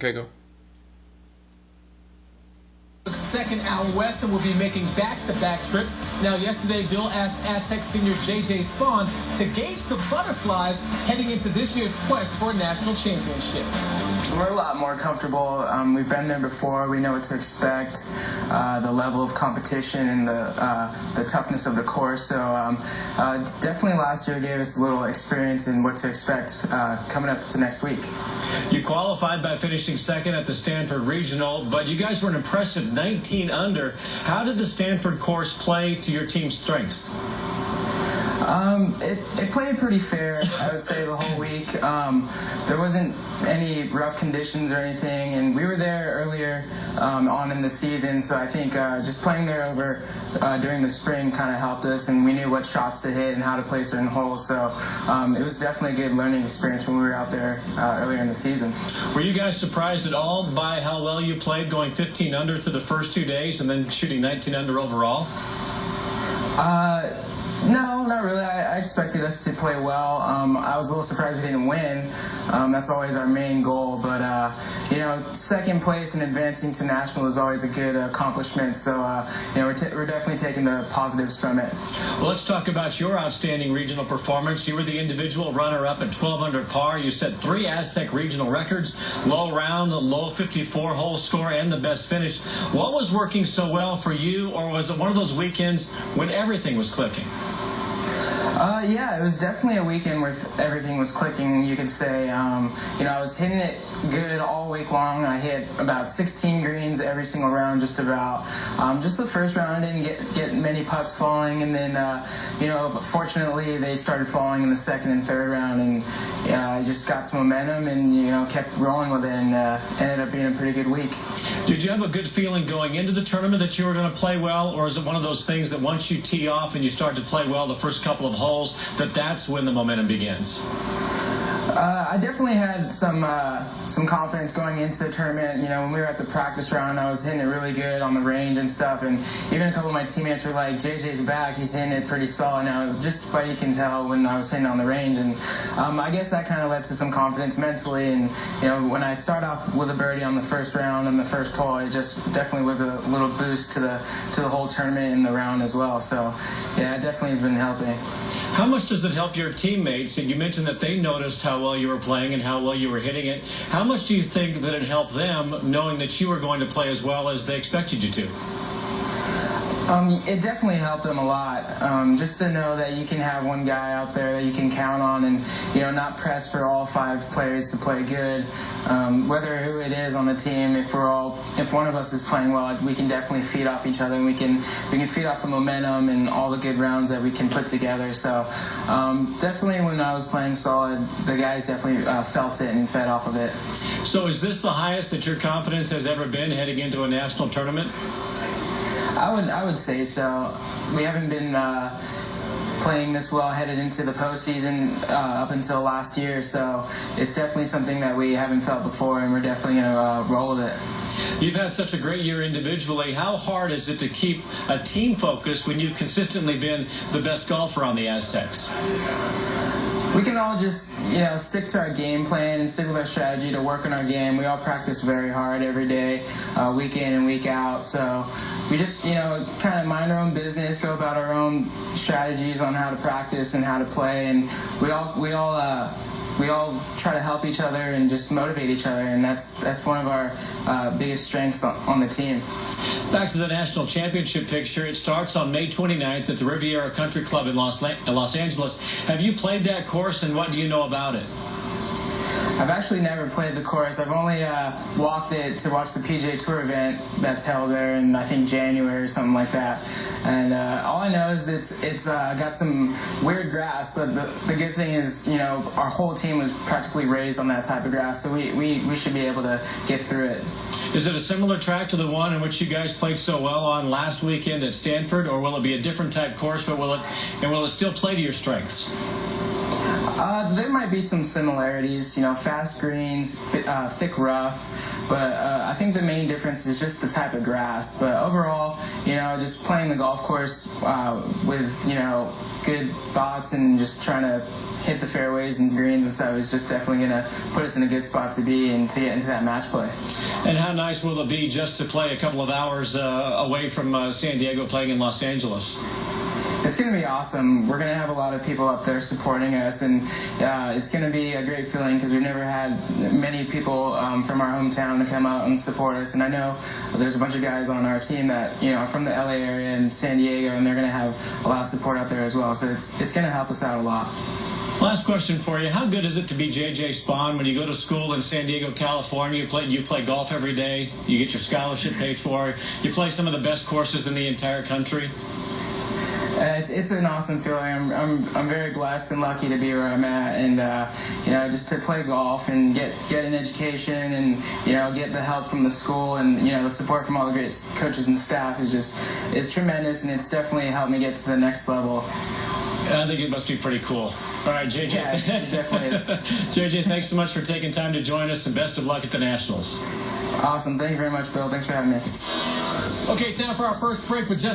Okay, go. Second out west and will be making back-to-back trips. Now, yesterday, Bill asked Aztec senior J.J. Spaun to gauge the butterflies heading into this year's quest for a national championship. We're a lot more comfortable. We've been there before. We know what to expect, the level of competition and the toughness of the course. So definitely last year gave us a little experience in what to expect coming up to next week. You qualified by finishing second at the Stanford Regional, but you guys were an impressive 19 under. How did the Stanford course play to your team's strengths? It played pretty fair, I would say, the whole week. There wasn't any rough conditions or anything, and we were there earlier on in the season, so I think just playing there over during the spring kind of helped us, and we knew what shots to hit and how to play certain holes, so it was definitely a good learning experience when we were out there earlier in the season. Were you guys surprised at all by how well you played, going 15 under through the first 2 days and then shooting 19 under overall? No, not really. I expected us to play well. I was a little surprised we didn't win. That's always our main goal. But, second place and advancing to national is always a good accomplishment. So, we're definitely taking the positives from it. Well, let's talk about your outstanding regional performance. You were the individual runner-up at 12 under par. You set 3 Aztec regional records, low round, low 54-hole score, and the best finish. What was working so well for you, or was it one of those weekends when everything was clicking? Yeah, it was definitely a weekend where everything was clicking, you could say. I was hitting it good all week long. I hit about 16 greens every single round, just about. Just the first round, I didn't get many putts falling, and then, fortunately, they started falling in the second and third round, and I just got some momentum and, kept rolling with it, and ended up being a pretty good week. Did you have a good feeling going into the tournament that you were going to play well, or is it one of those things that once you tee off and you start to play well the first couple of holes, that's when the momentum begins? I definitely had some confidence going into the tournament. When we were at the practice round, I was hitting it really good on the range and stuff, and even a couple of my teammates were like, JJ's back, he's hitting it pretty solid now, just by you can tell when I was hitting on the range, and I guess that kind of led to some confidence mentally, and when I start off with a birdie on the first round and the first hole, it just definitely was a little boost to the whole tournament and the round as well. So yeah, it definitely has been helping. How much does it help your teammates? And you mentioned that they noticed how well you were playing and how well you were hitting it. How much do you think that it helped them knowing that you were going to play as well as they expected you to? It definitely helped them a lot. Just to know that you can have one guy out there that you can count on, and not press for all 5 players to play good. Whether who it is on the team, if one of us is playing well, we can definitely feed off each other, and we can feed off the momentum and all the good rounds that we can put together. So definitely when I was playing solid, the guys definitely felt it and fed off of it. So is this the highest that your confidence has ever been heading into a national tournament? I would say so. We haven't been playing this well headed into the postseason up until last year, so it's definitely something that we haven't felt before, and we're definitely going to roll with it. You've had such a great year individually. How hard is it to keep a team focused when you've consistently been the best golfer on the Aztecs? We can all just, stick to our game plan and stick with our strategy to work on our game. We all practice very hard every day, week in and week out. So we just, kind of mind our own business, go about our own strategies on how to practice and how to play. And we all try to help each other and just motivate each other, and that's one of our biggest strengths on the team. Back to the national championship picture. It starts on May 29th at the Riviera Country Club in Los Angeles. Have you played that course, and what do you know about it? I've actually never played the course. I've only walked it to watch the PGA Tour event that's held there in, I think, January or something like that. And all I know is it's got some weird grass, but the good thing is, our whole team was practically raised on that type of grass, so we should be able to get through it. Is it a similar track to the one in which you guys played so well on last weekend at Stanford, or will it be a different type course, but will it still play to your strengths? There might be some similarities, fast greens, thick rough, but I think the main difference is just the type of grass. But overall, just playing the golf course with, good thoughts and just trying to hit the fairways and greens and stuff is just definitely going to put us in a good spot to be and to get into that match play. And how nice will it be just to play a couple of hours away from San Diego, playing in Los Angeles? It's going to be awesome. We're going to have a lot of people up there supporting us, and it's going to be a great feeling because we've never had many people from our hometown to come out and support us. And I know there's a bunch of guys on our team that are from the LA area and San Diego, and they're going to have a lot of support out there as well. So it's going to help us out a lot. Last question for you. How good is it to be J.J. Spaun when you go to school in San Diego, California? You play golf every day. You get your scholarship paid for. You play some of the best courses in the entire country. It's an awesome feeling. I'm very blessed and lucky to be where I'm at, and just to play golf and get an education and get the help from the school and the support from all the great coaches and staff is tremendous, and it's definitely helped me get to the next level. I think it must be pretty cool. All right, JJ. Yeah, it definitely is. JJ, thanks so much for taking time to join us, and best of luck at the Nationals. Awesome. Thank you very much, Bill. Thanks for having me. Okay, time for our first break with just